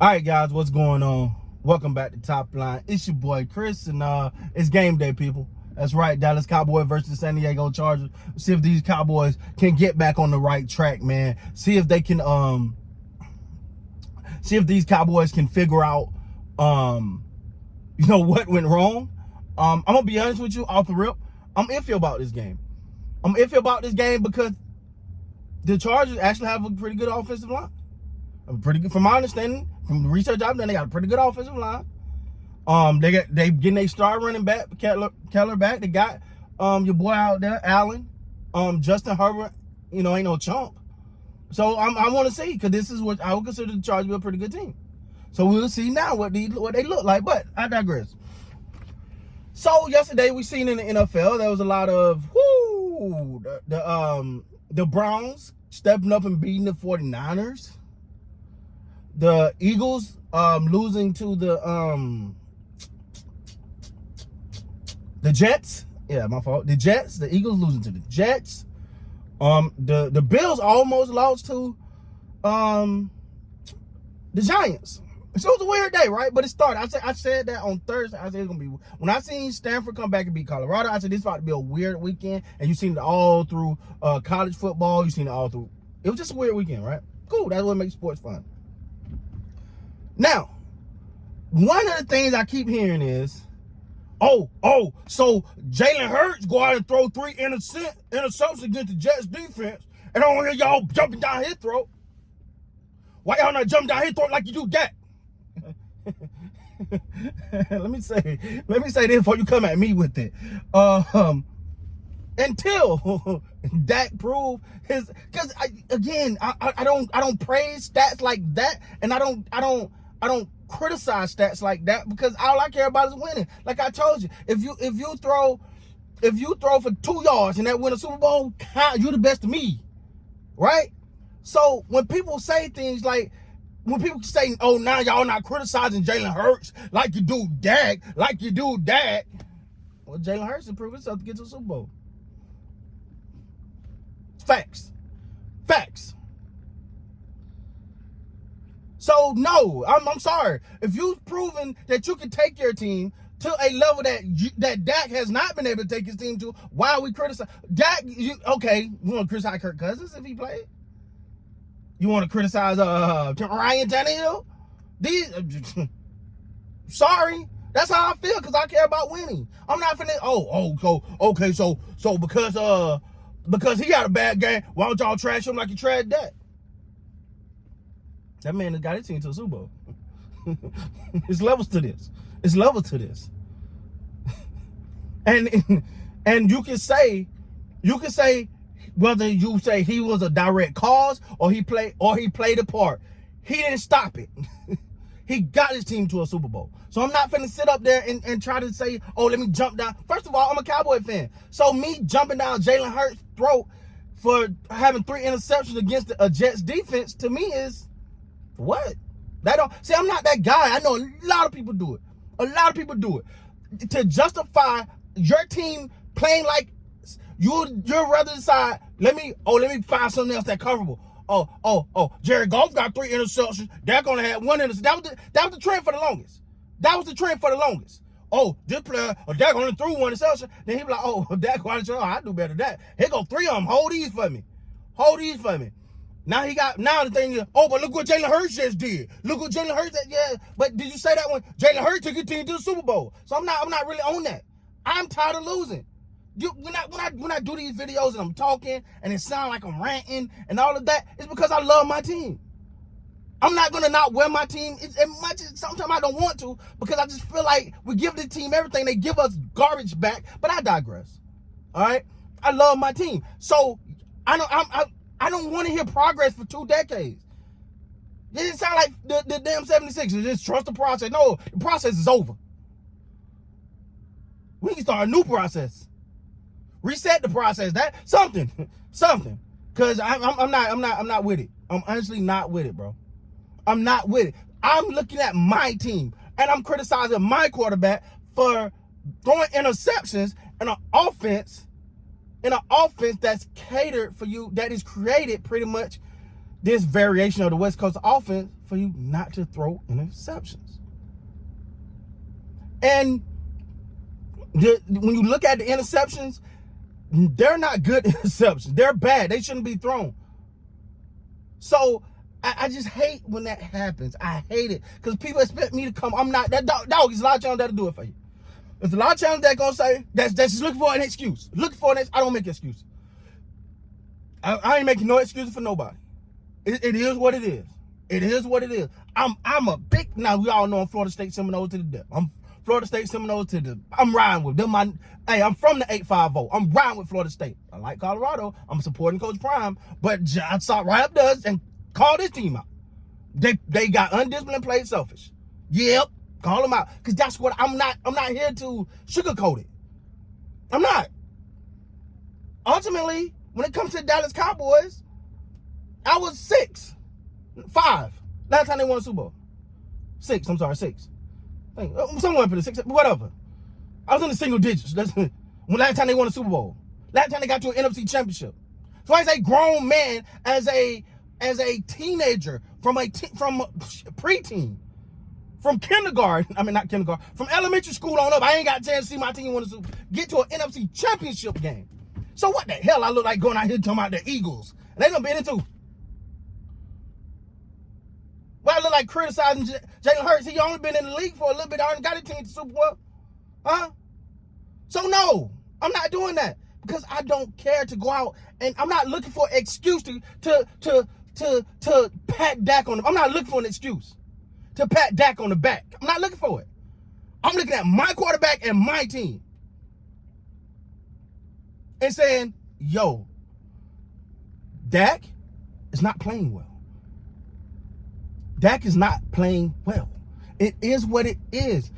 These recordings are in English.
All right, guys, what's going on? Welcome back to Top Line. It's your boy Chris, and it's game day, people. That's right, Dallas Cowboys versus San Diego Chargers. See if these Cowboys can get back on the right track, man. See if they can see if these Cowboys can figure out what went wrong. I'm gonna be honest with you, off the rip, I'm iffy about this game. I'm iffy about this game because the Chargers actually have a pretty good offensive line. Pretty good, from my understanding, from the research I've done, they got a pretty good offensive line. They getting a star running back, Keller back. They got your boy out there, Allen. Justin Herbert, ain't no chump. So I want to see, because this is what I would consider the Chargers to be a pretty good team. So we'll see now what they look like. But I digress. So yesterday we seen in the NFL there was a lot of the Browns stepping up and beating the 49ers. The Eagles losing to the Jets. Yeah, my fault. The Jets. The Eagles losing to the Jets. The Bills almost lost to the Giants. So it was a weird day, right? But it started. I said that on Thursday. I said it's gonna be, when I seen Stanford come back and beat Colorado, I said this is about to be a weird weekend. And you seen it all through college football. You seen it all through. It was just a weird weekend, right? Cool. That's what makes sports fun. Now, one of the things I keep hearing is, so Jalen Hurts go out and throw 3 interceptions against the Jets defense, and I don't hear y'all jumping down his throat. Why y'all not jumping down his throat like you do Dak? Let me say this before you come at me with it. Until Dak prove his, because I don't praise stats like that, and I don't criticize stats like that, because all I care about is winning. Like I told you, if you throw for 2 yards and that win a Super Bowl, you're the best of me, right? So when people say things like, when people say, "Oh, now y'all not criticizing Jalen Hurts like you do Dak," well, Jalen Hurts improved himself to get to the Super Bowl. Facts. So no, I'm sorry. If you've proven that you can take your team to a level that Dak has not been able to take his team to, why are we criticizing Dak? You want to criticize Kirk Cousins if he played? You want to criticize Ryan Tannehill? Sorry, that's how I feel, because I care about winning. I'm not finna. So because he had a bad game, why don't y'all trash him like you trashed Dak? That man has got his team to a Super Bowl. It's levels to this. And you can say whether you say he was a direct cause or he played a part. He didn't stop it. He got his team to a Super Bowl. So I'm not finna sit up there and try to say, oh, let me jump down. First of all, I'm a Cowboy fan. So me jumping down Jalen Hurts' throat for having 3 interceptions against a Jets defense, to me, is what? I'm not that guy. I know a lot of people do it. To justify your team playing like you'd rather decide, let me find something else that's comfortable. Jared Goff got 3 interceptions. Dak only had 1 interception. That was the trend for the longest. Oh, this player, Dak only threw 1 interception. Then he be like, Dak, I do better than that. Here go 3 of them. Hold these for me. Now the thing is, but look what Jalen Hurts just did. Yeah, but did you say that when Jalen Hurts took his team to the Super Bowl? So I'm not really on that. I'm tired of losing. When I do these videos and I'm talking and it sounds like I'm ranting and all of that, it's because I love my team. I'm not gonna not wear my team as much as sometimes I don't want to, because I just feel like we give the team everything. They give us garbage back, but I digress. All right, I love my team, so I don't want to hear progress for 2 decades. It didn't sound like the damn 76ers. Just trust the process. No, the process is over. We can start a new process. Reset the process. Something. Cause I'm not with it. I'm honestly not with it, bro. I'm not with it. I'm looking at my team and I'm criticizing my quarterback for throwing interceptions in an offense that's catered for you, that is created pretty much this variation of the West Coast offense for you not to throw interceptions. And when you look at the interceptions, they're not good interceptions. They're bad. They shouldn't be thrown. So I just hate when that happens. I hate it because people expect me to come. I'm not that dog. There's a lot of channels that'll do it for you. There's a lot of channels that gonna say that's just looking for an excuse. Looking for an I don't make excuses. I ain't making no excuses for nobody. It is what it is. It is what it is. I'm a big, now we all know I'm Florida State Seminoles to the death. I'm Florida State Seminoles to the, I'm riding with them. Hey, I'm from the 850. I'm riding with Florida State. I like Colorado. I'm supporting Coach Prime, but I saw right up does and call this team out. They got undisciplined, played selfish. Yep, call them out. Because that's what I'm not here to sugarcoat it. I'm not. Ultimately, when it comes to the Dallas Cowboys, I was 5. Last time they won a Super Bowl. 6, I'm sorry, 6. Somewhere up in the 6, whatever. I was in the single digits. That's when last time they won a Super Bowl. Last time they got to an NFC championship. So as a grown man, as a teenager, from preteen, from kindergarten, not kindergarten, from elementary school on up, I ain't got a chance to see my team get to an NFC championship game. So what the hell I look like going out here talking about the Eagles? And they gonna be in it too. Well, I look like criticizing Jalen Hurts. He only been in the league for a little bit. I already got a team to Super Bowl. Huh? So no, I'm not doing that because I don't care to go out and I'm not looking for an excuse to pat Dak on. I'm not looking for an excuse to pat Dak on the back. I'm not looking for it. I'm looking at my quarterback and my team and saying, yo, Dak is not playing well. Dak is not playing well. It is what it is.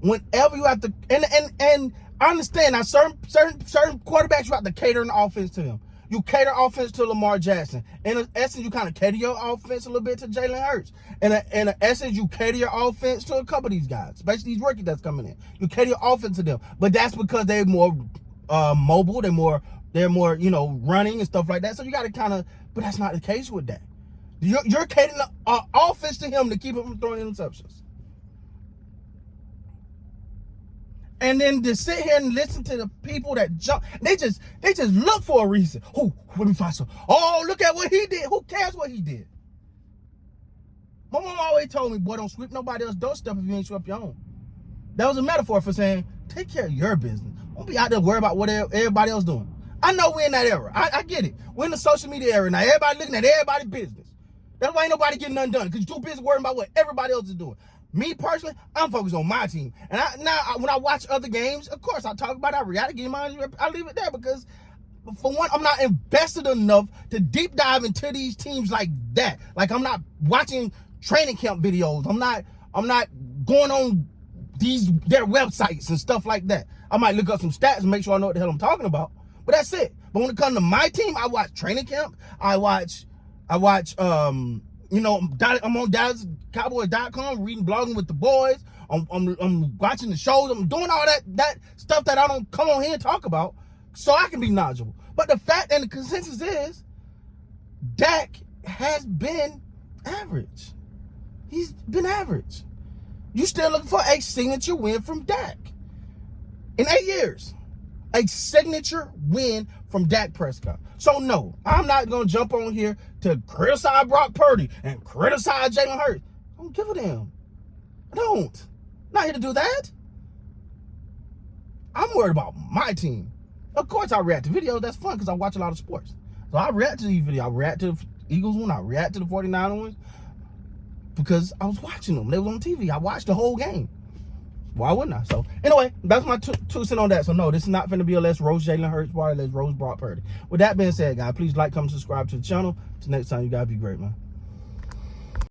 Whenever you have to, and I understand now, certain quarterbacks you have to cater an offense to them. You cater offense to Lamar Jackson. In essence, you kind of cater your offense a little bit to Jalen Hurts. In essence, you cater your offense to a couple of these guys, especially these rookies that's coming in. You cater your offense to them, but that's because they're more mobile. They're more running and stuff like that. So you got to but that's not the case with that. You're catering the offense to him to keep him from throwing interceptions. And then to sit here and listen to the people that jump, they just look for a reason. Oh, let me find some. Oh, look at what he did. Who cares what he did? My mom always told me, boy, don't sweep nobody else's doorstep if you ain't swept your own. That was a metaphor for saying, take care of your business. Don't be out there worried about what everybody else doing. I know we're in that era. I get it. We're in the social media era now. Everybody looking at everybody's business. That's why ain't nobody getting nothing done, because you're too busy worrying about what everybody else is doing. Me personally, I'm focused on my team. And when I watch other games, of course, I talk about our reality game. I leave it there because, for one, I'm not invested enough to deep dive into these teams like that. Like, I'm not watching training camp videos. I'm not going on their websites and stuff like that. I might look up some stats and make sure I know what the hell I'm talking about. But that's it. But when it comes to my team, I watch training camp. I watch I'm on DallasCowboys.com, reading, blogging with the boys. I'm watching the shows. I'm doing all that stuff that I don't come on here and talk about so I can be knowledgeable. But the fact and the consensus is Dak has been average. He's been average. You still looking for a signature win from Dak. In 8 years, a signature win from Dak Prescott. So no, I'm not going to jump on here to criticize Brock Purdy and criticize Jalen Hurts. I don't give a damn. I don't. I'm not here to do that. I'm worried about my team. Of course I react to videos. That's fun because I watch a lot of sports. So I react to these videos. I react to the Eagles one. I react to the 49ers ones because I was watching them. They were on TV. I watched the whole game. Why wouldn't I? So anyway, that's my 2 cents on that. So no, this is not finna be a let's roast Jalen Hurts party. Let's roast Brock Purdy. With that being said, guys, please like, comment, subscribe to the channel. Till next time, you guys be great, man.